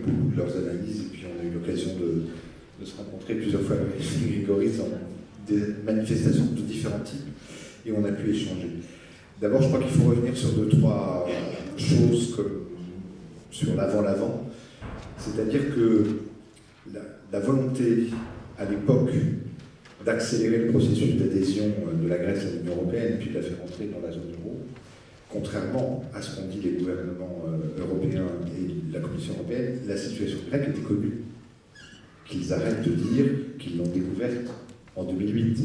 beaucoup de leurs analyses, et puis on a eu l'occasion de se rencontrer plusieurs fois avec Grégory dans des manifestations de différents types, et on a pu échanger. D'abord, je crois qu'il faut revenir sur deux, trois choses comme sur l'avant-l'avant, c'est-à-dire que la volonté à l'époque d'accélérer le processus d'adhésion de la Grèce à l'Union européenne, puis de la faire entrer dans la zone euro, contrairement à ce qu'ont dit les gouvernements européens et la Commission européenne, la situation grecque était connue. Qu'ils arrêtent de dire qu'ils l'ont découverte en 2008.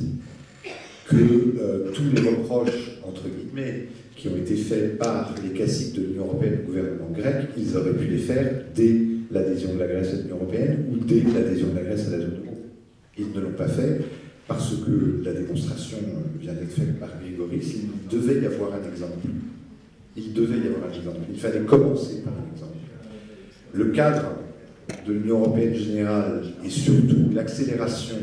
Que tous les reproches, entre guillemets, qui ont été faits par les caciques de l'Union européenne au gouvernement grec, ils auraient pu les faire dès l'adhésion de la Grèce à l'Union européenne ou dès l'adhésion de la Grèce à la zone euro. Ils ne l'ont pas fait parce que la démonstration vient d'être faite par Grégory. Il devait y avoir un exemple. Il devait y avoir un exemple. Il fallait commencer par un exemple. Le cadre de l'Union européenne générale et surtout l'accélération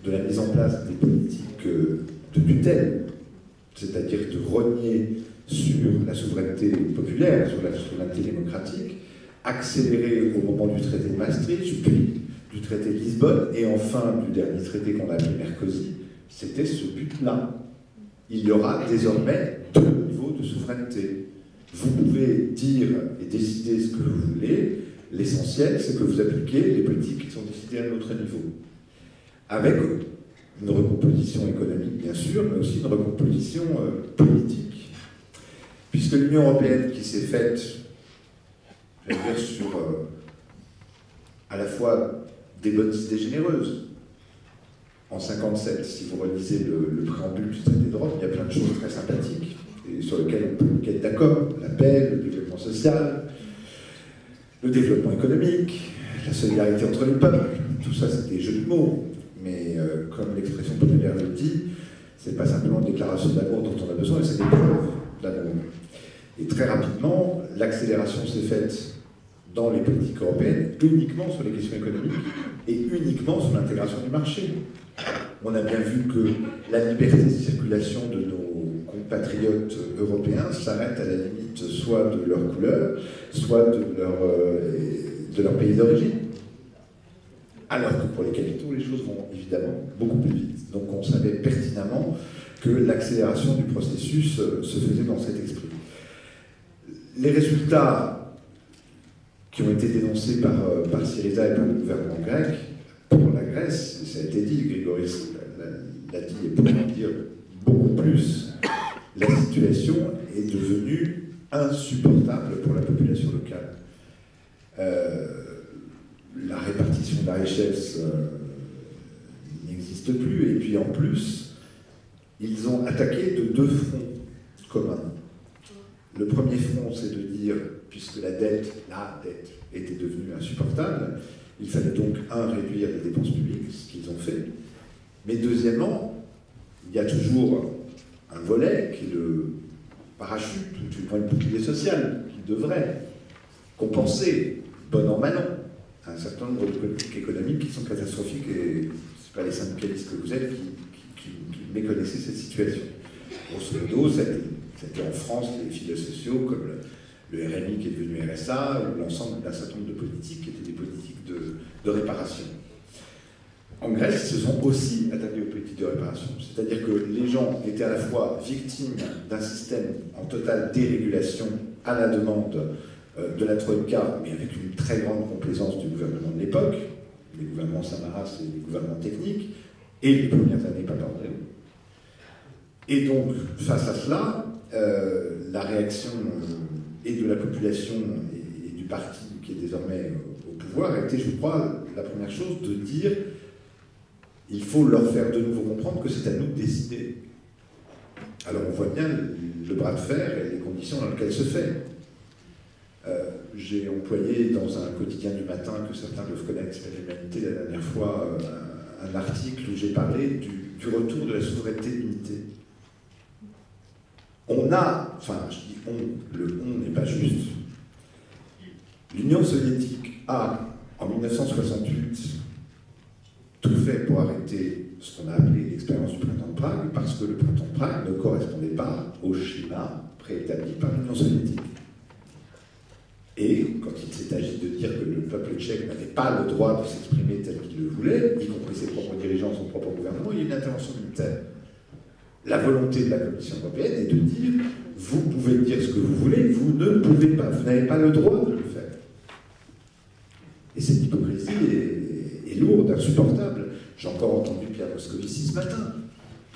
de la mise en place des politiques de tutelle, c'est-à-dire de rogner sur la souveraineté populaire, sur la souveraineté démocratique, accélérée au moment du traité de Maastricht, puis du traité de Lisbonne, et enfin du dernier traité qu'on a appelé Mercosur, c'était ce but-là. Il y aura désormais deux niveaux de souveraineté. Vous pouvez dire et décider ce que vous voulez, l'essentiel, c'est que vous appliquez les politiques qui sont décidées à un autre niveau. Avec une recomposition économique, bien sûr, mais aussi une recomposition politique. Puisque l'Union européenne, qui s'est faite, je vais dire, sur à la fois des bonnes idées généreuses. En 1957, si vous relisez le préambule du traité d'Europe, il y a plein de choses très sympathiques, et sur lesquelles on peut être d'accord. La paix, le développement social, le développement économique, la solidarité entre les peuples, tout ça c'est des jeux de mots, mais comme l'expression populaire le dit, c'est pas simplement une déclaration d'amour dont on a besoin, c'est des preuves d'amour. Et très rapidement, l'accélération s'est faite dans les politiques européennes uniquement sur les questions économiques et uniquement sur l'intégration du marché. On a bien vu que la liberté de circulation de nos compatriotes européens s'arrête à la limite soit de leur couleur, soit de leur pays d'origine. Alors que pour les capitaux, les choses vont évidemment beaucoup plus vite. Donc on savait pertinemment que l'accélération du processus se faisait dans cet esprit. Les résultats qui ont été dénoncés par Syriza et par le gouvernement grec, pour la Grèce, ça a été dit, Grégory l'a dit, et pour en dire beaucoup plus, la situation est devenue insupportable pour la population locale. La répartition de la richesse n'existe plus, et puis en plus, ils ont attaqué de deux fronts communs. Le premier front, c'est de dire, puisque la dette était devenue insupportable, il fallait donc, réduire les dépenses publiques, ce qu'ils ont fait. Mais deuxièmement, il y a toujours un volet qui est le parachute, ou du moins le bouclier social, qui devrait compenser, bon an, mal an, un certain nombre de politiques économiques qui sont catastrophiques, et ce n'est pas les syndicalistes que vous êtes qui méconnaissez cette situation. Grosso modo, c'était en France les filets sociaux, comme le RMI qui est devenu RSA, ou l'ensemble d'un certain nombre de politiques qui étaient des politiques de réparation. En Grèce, ils se sont aussi attaqués aux politiques de réparation. C'est-à-dire que les gens étaient à la fois victimes d'un système en totale dérégulation à la demande de la Troïka, mais avec une très grande complaisance du gouvernement de l'époque, les gouvernements Samaras et les gouvernements techniques, et les premières années Papandréou. Et donc, face à cela, la réaction et de la population et du parti qui est désormais au pouvoir a été, je crois, la première chose de dire il faut leur faire de nouveau comprendre que c'est à nous de décider. Alors on voit bien le bras de fer et les conditions dans lesquelles se fait. J'ai employé dans un quotidien du matin que certains doivent connaître, qui s'appelle l'Humanité, la dernière fois, un article où j'ai parlé du retour de la souveraineté de l'unité. On a, enfin je dis on, le on n'est pas juste. L'Union soviétique a, en 1968, tout fait pour arrêter ce qu'on a appelé l'expérience du printemps de Prague, parce que le printemps de Prague ne correspondait pas au schéma préétabli par l'Union soviétique. Et quand il s'est agi de dire que le peuple Chèque n'avait pas le droit de s'exprimer tel qu'il le voulait, y compris ses propres dirigeants, son propre gouvernement, il y a eu une intervention militaire. La volonté de la Commission européenne est de dire vous pouvez dire ce que vous voulez, vous ne pouvez pas, vous n'avez pas le droit de le faire. Et cette hypocrisie est lourde, insupportable. J'ai encore entendu Pierre Moscovici ce matin,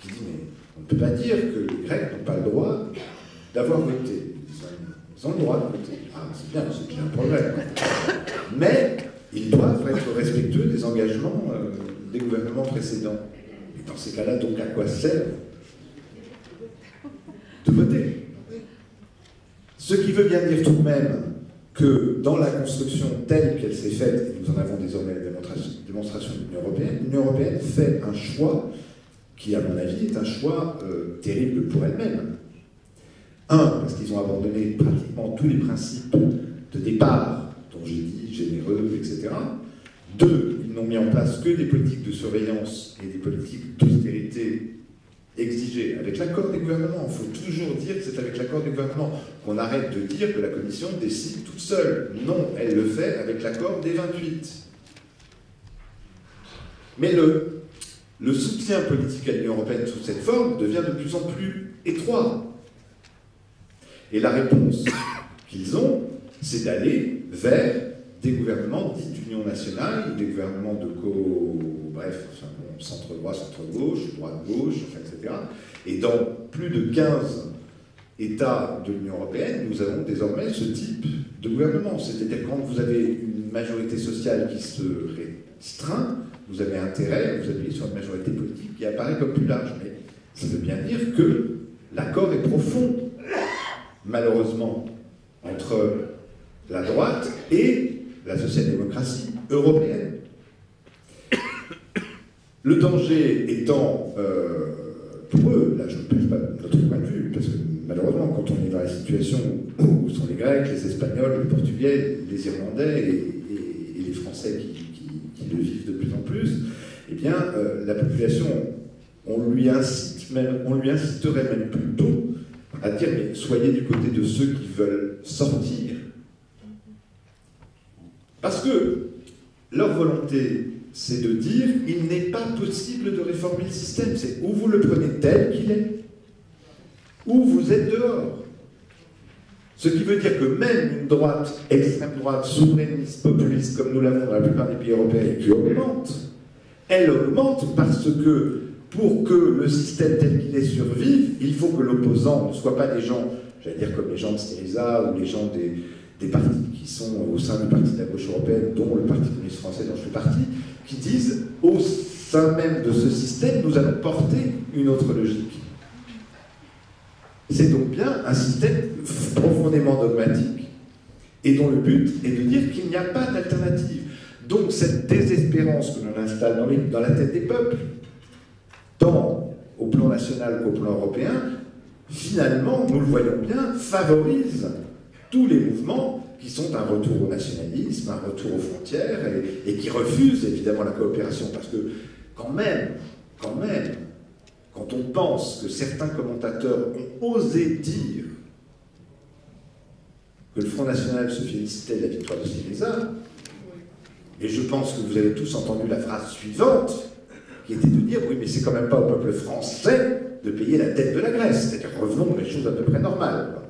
qui dit mais on ne peut pas dire que les Grecs n'ont pas le droit d'avoir voté. Ils ont le droit de voter. Ah, c'est bien, c'est déjà un progrès. Mais ils doivent être respectueux des engagements des gouvernements précédents. Et dans ces cas-là, donc à quoi sert de voter? Ce qui veut bien dire tout de même que dans la construction telle qu'elle s'est faite, et nous en avons désormais la démonstration de l'Union européenne fait un choix qui, à mon avis, est un choix terrible pour elle-même. Un, parce qu'ils ont abandonné pratiquement tous les principes de départ, dont j'ai dit généreux, etc. Deux, ils n'ont mis en place que des politiques de surveillance et des politiques d'austérité exigées avec l'accord des gouvernements. Il faut toujours dire que c'est avec l'accord des gouvernements, qu'on arrête de dire que la Commission décide toute seule. Non, elle le fait avec l'accord des 28. Mais le soutien politique à l'Union européenne sous cette forme devient de plus en plus étroit. Et la réponse qu'ils ont, c'est d'aller vers des gouvernements dits d'union nationale, des gouvernements de centre-droit, centre-gauche, droite-gauche, etc. Et dans plus de 15 États de l'Union européenne, nous avons désormais ce type de gouvernement. C'est-à-dire quand vous avez une majorité sociale qui se restreint, vous avez intérêt, vous appuyez sur une majorité politique qui apparaît comme plus large. Mais ça veut bien dire que l'accord est profond, malheureusement, entre la droite et la social-démocratie européenne. Le danger étant, pour eux, là je ne pèse pas notre point de vue, parce que malheureusement, quand on est dans la situation où sont les Grecs, les Espagnols, les Portugais, les Irlandais et les Français qui le vivent de plus en plus, eh bien, la population, on lui inciterait même plutôt à dire, mais soyez du côté de ceux qui veulent sortir. Parce que leur volonté, c'est de dire, il n'est pas possible de réformer le système. C'est ou vous le prenez tel qu'il est, ou vous êtes dehors. Ce qui veut dire que même une droite, extrême droite, souverainiste, populiste, comme nous l'avons dans la plupart des pays européens, qui augmente, elle augmente parce que pour que le système tel qu'il est survive, il faut que l'opposant ne soit pas des gens, j'allais dire comme les gens de Syriza ou les gens des partis qui sont au sein du parti de la gauche européenne, dont le Parti communiste français dont je fais partie, qui disent au sein même de ce système, nous allons porter une autre logique. C'est donc bien un système profondément dogmatique et dont le but est de dire qu'il n'y a pas d'alternative. Donc cette désespérance que l'on installe dans la tête des peuples, tant au plan national qu'au plan européen, finalement, nous le voyons bien, favorise tous les mouvements qui sont un retour au nationalisme, un retour aux frontières, et qui refusent évidemment la coopération. Parce que quand même, quand on pense que certains commentateurs ont osé dire que le Front National se félicitait de la victoire de Syriza, et je pense que vous avez tous entendu la phrase suivante, qui était de dire, oui, mais c'est quand même pas au peuple français de payer la dette de la Grèce. C'est-à-dire, revenons à des choses à peu près normales, quoi.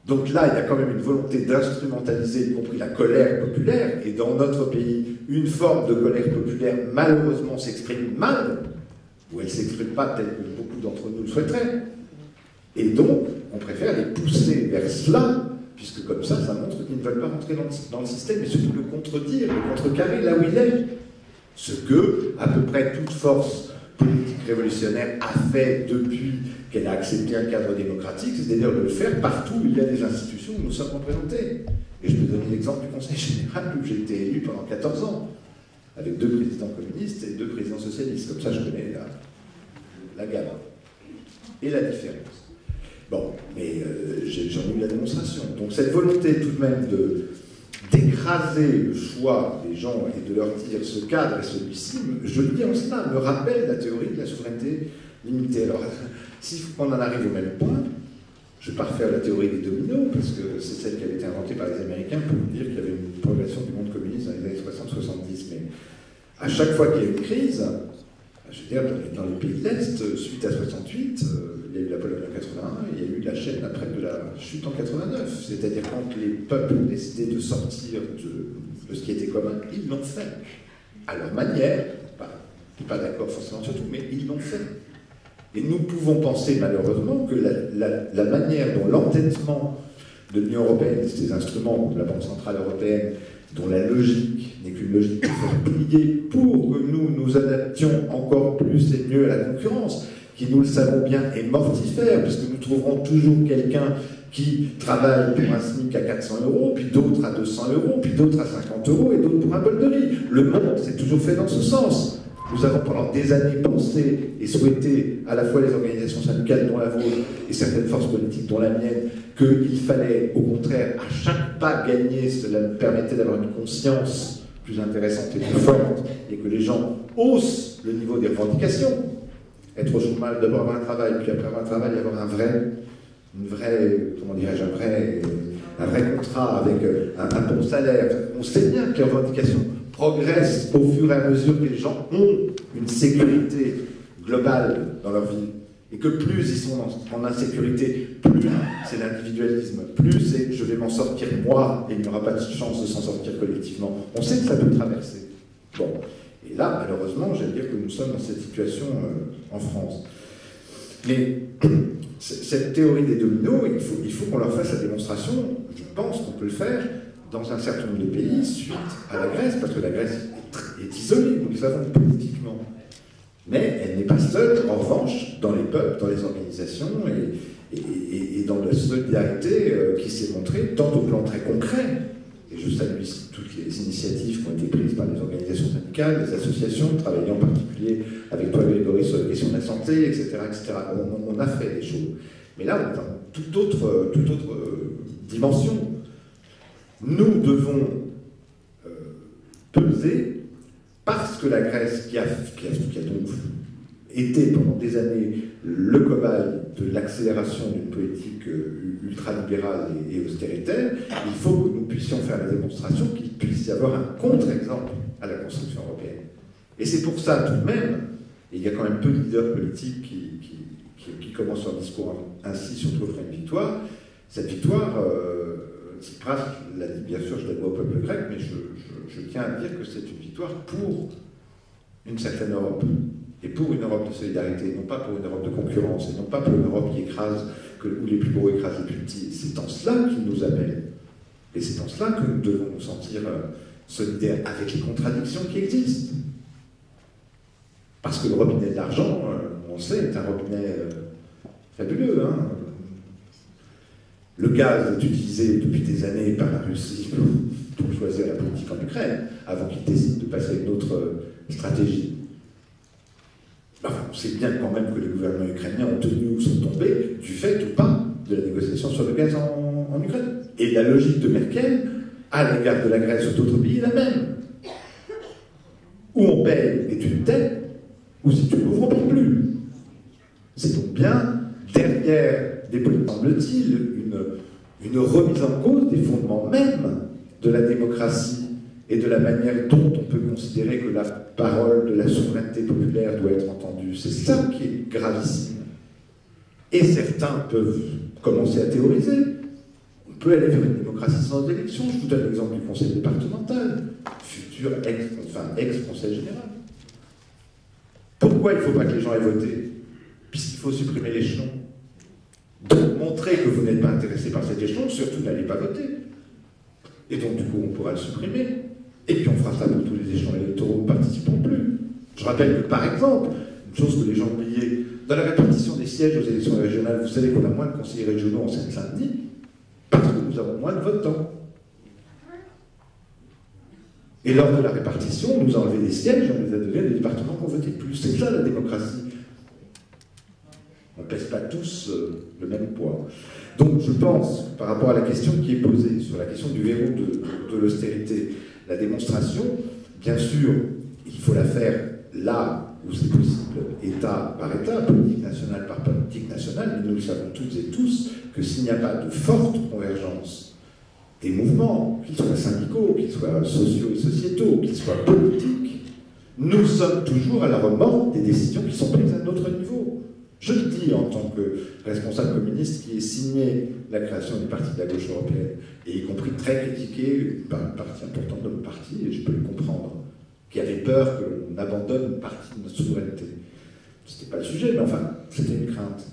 Donc là, il y a quand même une volonté d'instrumentaliser, y compris la colère populaire, et dans notre pays, une forme de colère populaire, malheureusement, s'exprime mal, ou elle ne s'exprime pas tel que beaucoup d'entre nous le souhaiteraient. Et donc, on préfère les pousser vers cela, puisque comme ça montre qu'ils ne veulent pas rentrer dans le système, et surtout le contredire, le contrecarrer là où il est. Ce que, à peu près toute force politique révolutionnaire a fait depuis qu'elle a accepté un cadre démocratique, c'est-à-dire de le faire partout où il y a des institutions où nous sommes représentés. Et je peux donner l'exemple du Conseil général où j'ai été élu pendant 14 ans, avec 2 présidents communistes et 2 présidents socialistes. Comme ça, je connais la gamme et la différence. Bon, mais j'en ai eu la démonstration. Donc cette volonté tout de même d'écraser le choix des gens et de leur dire ce cadre et celui-ci, je le dis en cela, me rappelle la théorie de la souveraineté limitée. Alors, si on en arrive au même point, je ne vais pas refaire la théorie des dominos, parce que c'est celle qui avait été inventée par les Américains pour dire qu'il y avait une progression du monde à chaque fois qu'il y a une crise, je veux dire, dans les pays de l'Est, suite à 68, il y a eu la Pologne en 81, il y a eu la chaîne après de la chute en 89. C'est-à-dire quand les peuples ont décidé de sortir de ce qui était commun, ils l'ont fait. À leur manière, pas d'accord forcément sur tout, mais ils l'ont fait. Et nous pouvons penser malheureusement que la manière dont l'entêtement de l'Union européenne, ces instruments de la Banque centrale européenne, dont la logique n'est qu'une logique de faire plier pour que nous nous adaptions encore plus et mieux à la concurrence, qui, nous le savons bien, est mortifère, puisque nous trouverons toujours quelqu'un qui travaille pour un SMIC à 400 €, puis d'autres à 200 €, puis d'autres à 50 € et d'autres pour un bol de riz. Le monde s'est toujours fait dans ce sens. Nous avons pendant des années pensé et souhaité, à la fois les organisations syndicales dont la vôtre et certaines forces politiques dont la mienne, qu'il fallait au contraire à chaque pas gagner, cela nous permettait d'avoir une conscience plus intéressante et plus forte, et que les gens haussent le niveau des revendications. Être au chômage, d'abord avoir un travail, puis après avoir un travail, avoir un vrai contrat avec un bon salaire. On sait bien que les revendications progressent au fur et à mesure que les gens ont une sécurité globale dans leur vie. Et que plus ils sont en insécurité, plus c'est l'individualisme, plus c'est je vais m'en sortir moi et il n'y aura pas de chance de s'en sortir collectivement. On sait que ça peut traverser. Bon. Et là, malheureusement, j'allais dire que nous sommes dans cette situation en France. Mais cette théorie des dominos, il faut qu'on leur fasse la démonstration. Je pense qu'on peut le faire dans un certain nombre de pays suite à la Grèce, parce que la Grèce est isolée, nous le savons politiquement. Mais elle n'est pas seule, en revanche, dans les peuples, dans les organisations et dans la solidarité qui s'est montrée, tant au plan très concret. Et je salue ici toutes les initiatives qui ont été prises par les organisations syndicales, les associations, travaillant en particulier avec toi, Grégory, sur la question de la santé, etc. etc. On a fait des choses. Mais là, on est dans toute autre dimension. Nous devons peser, parce que la Grèce, qui a donc été pendant des années le cobaye de l'accélération d'une politique ultralibérale et austéritaire, il faut que nous puissions faire la démonstration qu'il puisse y avoir un contre-exemple à la construction européenne. Et c'est pour ça, tout de même, et il y a quand même peu de leaders politiques qui commencent leur discours ainsi, surtout après une victoire, cette victoire, Tsipras l'a dit, bien sûr, je la dois au peuple grec, mais je tiens à dire que c'est une victoire pour une certaine Europe. Et pour une Europe de solidarité, non pas pour une Europe de concurrence, et non pas pour une Europe qui écrase, où les plus gros écrasent les plus petits. C'est en cela qu'il nous appelle. Et c'est en cela que nous devons nous sentir solidaires avec les contradictions qui existent. Parce que le robinet de l'argent, on le sait, est un robinet fabuleux. Hein. Le gaz est utilisé depuis des années par la Russie pour choisir la politique en Ukraine, avant qu'ils décident de passer à une autre stratégie. Enfin, on sait bien quand même que les gouvernements ukrainiens ont tenu ou sont tombés du fait ou pas de la négociation sur le gaz en Ukraine. Et la logique de Merkel, à l'égard de la Grèce ou d'autres pays, est la même. Ou on paye et tu ne t'aides, ou si tu l'ouvres, on ne paye plus. C'est donc bien derrière des politiques, semble-t-il, une remise en cause des fondements même de la démocratie et de la manière dont on peut considérer que la parole de la souveraineté populaire doit être entendue. C'est ça qui est gravissime. Et certains peuvent commencer à théoriser. On peut aller vers une démocratie sans élection. Je vous donne l'exemple du conseil départemental, futur ex-conseil général. Pourquoi il ne faut pas que les gens aient voté? Puisqu'il faut supprimer l'échelon. Donc, montrez que vous n'êtes pas intéressé par cet échelon, surtout n'allez pas voter. Et donc, du coup, on pourra le supprimer. Et puis, on fera ça pour tous les échelons électoraux, ne participeront plus. Je rappelle que, par exemple, une chose que les gens oubliaient, dans la répartition des sièges aux élections régionales, vous savez qu'on a moins de conseillers régionaux en Seine-Saint-Denis, parce que nous avons moins de votants. Et lors de la répartition, on nous a enlevé des sièges, on les a donnés à des départements qu'on votait plus. C'est ça, la démocratie. On ne pèse pas tous le même poids. Donc je pense, par rapport à la question qui est posée, sur la question du verrou de l'austérité, la démonstration, bien sûr, il faut la faire là où c'est possible, État par État, politique nationale par politique nationale, mais nous le savons toutes et tous que s'il n'y a pas de forte convergence des mouvements, qu'ils soient syndicaux, qu'ils soient sociaux et sociétaux, qu'ils soient politiques, nous sommes toujours à la remorque des décisions qui sont prises à notre niveau. Je le dis en tant que responsable communiste qui ait signé la création du parti de la gauche européenne, et y compris très critiqué par une partie importante de notre parti, et je peux le comprendre, qui avait peur que l'on abandonne une partie de notre souveraineté. Ce n'était pas le sujet, mais enfin, c'était une crainte.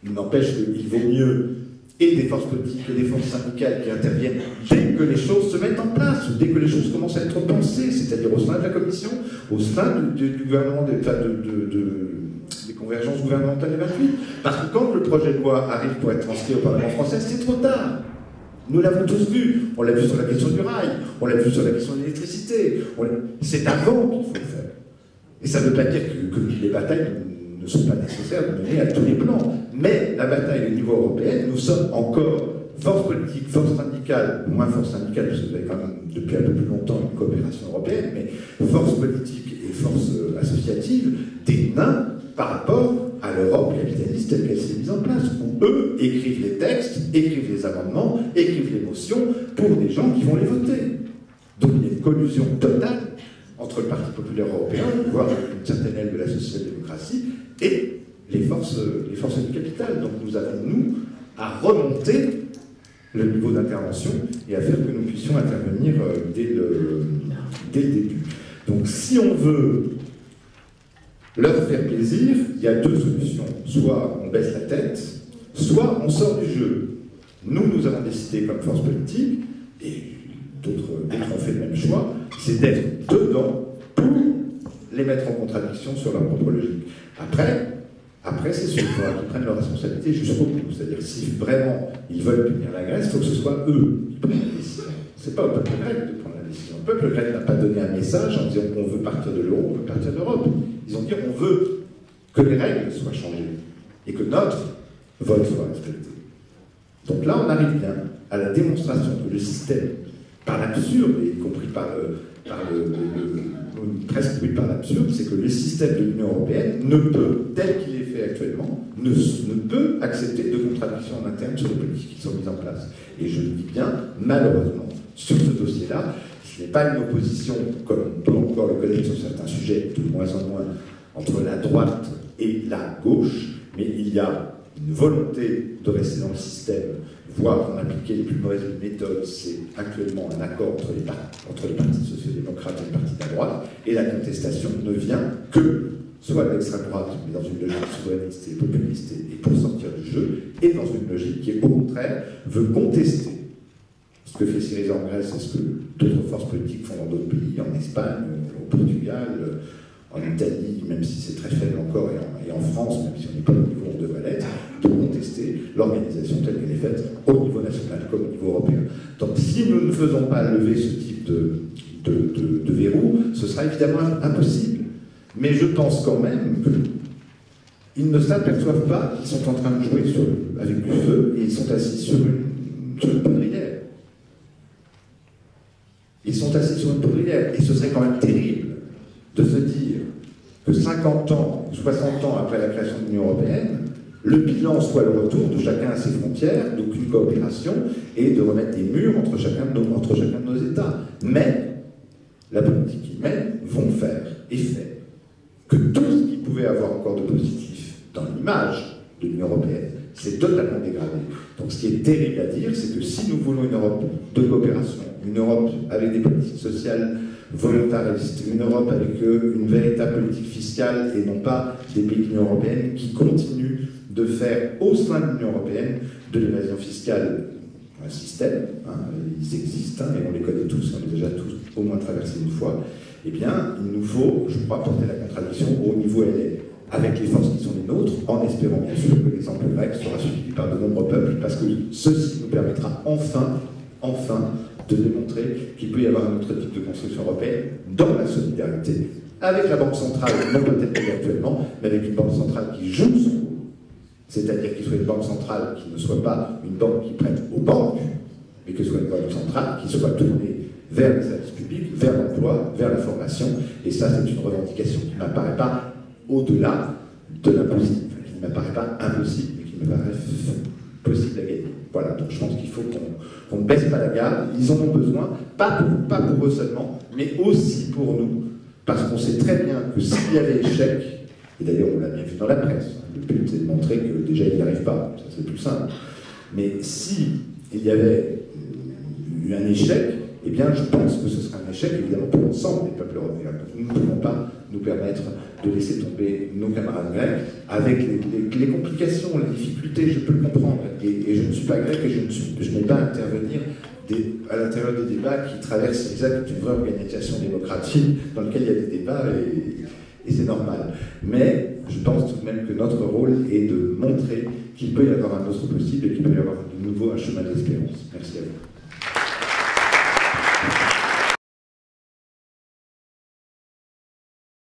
Il n'empêche qu'il vaut mieux et des forces politiques et des forces syndicales qui interviennent dès que les choses se mettent en place, ou dès que les choses commencent à être pensées, c'est-à-dire au sein de la Commission, au sein du gouvernement, des convergences gouvernementales des 28. Parce que quand le projet de loi arrive pour être transcrit au Parlement français, c'est trop tard. Nous l'avons tous vu. On l'a vu sur la question du rail, on l'a vu sur la question de l'électricité. C'est avant qu'il faut le faire. Et ça ne veut pas dire que les batailles ne sont pas nécessaires de mener à tous les plans. Mais la bataille au niveau européen, nous sommes encore force politique, force syndicale, moins force syndicale, parce que vous avez quand même depuis un peu plus longtemps une coopération européenne, mais force politique et force associative, des nains par rapport à l'Europe capitaliste telle qu'elle s'est mise en place, où eux écrivent les textes, écrivent les amendements, écrivent les motions pour des gens qui vont les voter. Donc il y a une collusion totale entre le Parti populaire européen, voire une certaine aile de la social-démocratie, et les forces du capital. Donc nous avons, nous, à remonter le niveau d'intervention et à faire que nous puissions intervenir dès le début. Donc si on veut leur faire plaisir, il y a deux solutions. Soit on baisse la tête, soit on sort du jeu. Nous avons décidé comme force politique, et d'autres ont fait le même choix, c'est d'être dedans pour les mettre en contradiction sur leur propre logique. Après c'est sûr, il faudra qu'ils prennent leurs responsabilités jusqu'au bout. C'est-à-dire si vraiment ils veulent punir la Grèce, il faut que ce soit eux qui prennent la décision. C'est pas au peuple grec de prendre la décision. Le peuple grec n'a pas donné un message en disant qu'on veut partir de l'euro, on veut partir de l'Europe. Ils ont dit on veut que les règles soient changées et que notre vote soit respecté. Donc là, on arrive bien à la démonstration que le système, par l'absurde, y compris presque oui, par l'absurde, c'est que le système de l'Union européenne ne peut, tel qu'il est fait actuellement, ne peut accepter de contradictions en interne sur les politiques qui sont mises en place. Et je le dis bien, malheureusement, sur ce dossier-là, ce n'est pas une opposition, comme on peut encore le connaître sur certains sujets, de moins en moins, entre la droite et la gauche, mais il y a une volonté de rester dans le système, voire d'en appliquer les plus mauvaises méthodes. C'est actuellement un accord entre les partis sociaux-démocrates et les partis de la droite, et la contestation ne vient que soit de l'extrême droite, mais dans une logique souverainiste et populiste et pour sortir du jeu, et dans une logique qui, au contraire, veut contester ce que fait Syriza en Grèce et ce que d'autres forces politiques font dans d'autres pays, en Espagne, au Portugal, en Italie, même si c'est très faible encore, et en France, même si on n'est pas au niveau où on devrait l'être, de contester l'organisation telle qu'elle est faite au niveau national comme au niveau européen. Donc si nous ne faisons pas lever ce type de verrou, ce sera évidemment impossible. Mais je pense quand même qu'ils ne s'aperçoivent pas qu'ils sont en train de jouer avec du feu et ils sont assis sur une poudrière. Ils sont assis sur une poudrière. Et ce serait quand même terrible de se dire que 50 ans, 60 ans après la création de l'Union européenne, le bilan soit le retour de chacun à ses frontières, d'aucune coopération, et de remettre des murs entre chacun de nos États. Mais la politique qu'ils mènent vont faire et fait que tout ce qui pouvait avoir encore de positif dans l'image de l'Union européenne, c'est totalement dégradé. Donc ce qui est terrible à dire, c'est que si nous voulons une Europe de coopération, une Europe avec des politiques sociales volontaristes, une Europe avec une véritable politique fiscale et non pas des pays de l'Union européenne qui continuent de faire au sein de l'Union européenne de l'évasion fiscale un système, ils existent et on les connaît tous, on les a déjà tous au moins traversés une fois, eh bien il nous faut, je crois, porter la contradiction au niveau LA avec les forces qui sont les nôtres, en espérant bien sûr que l'exemple grec sera suivi par de nombreux peuples, parce que ceci nous permettra enfin de démontrer qu'il peut y avoir un autre type de construction européenne dans la solidarité, avec la Banque centrale, non peut-être actuellement, mais avec une Banque centrale qui joue son rôle. C'est-à-dire qu'il soit une banque centrale qui ne soit pas une banque qui prête aux banques, mais que ce soit une banque centrale qui soit tournée vers les services publics, vers l'emploi, vers la formation. Et ça, c'est une revendication qui ne m'apparaît pas au-delà de l'impossible, qui ne m'apparaît pas impossible, mais qui me paraît possible à gagner. Voilà, donc je pense qu'il faut qu'on ne baisse pas la garde. Ils en ont besoin, pas pour eux seulement, mais aussi pour nous, Parce qu'on sait très bien que s'il y avait échec, et d'ailleurs on l'a bien vu dans la presse, le but c'est de montrer que déjà il n'y arrive pas, ça c'est plus simple. Mais si il y avait eu un échec, eh bien je pense que ce serait un échec évidemment pour l'ensemble des peuples européens. Nous ne pouvons pas nous permettre de laisser tomber nos camarades grecs avec les complications, les difficultés, je peux le comprendre. Et je ne suis pas grec et je n'ai pas à intervenir à l'intérieur des débats qui traversent exactement une vraie organisation démocratique dans laquelle il y a des débats et c'est normal. Mais je pense tout de même que notre rôle est de montrer qu'il peut y avoir un autre possible et qu'il peut y avoir de nouveau un chemin d'espérance. Merci à vous.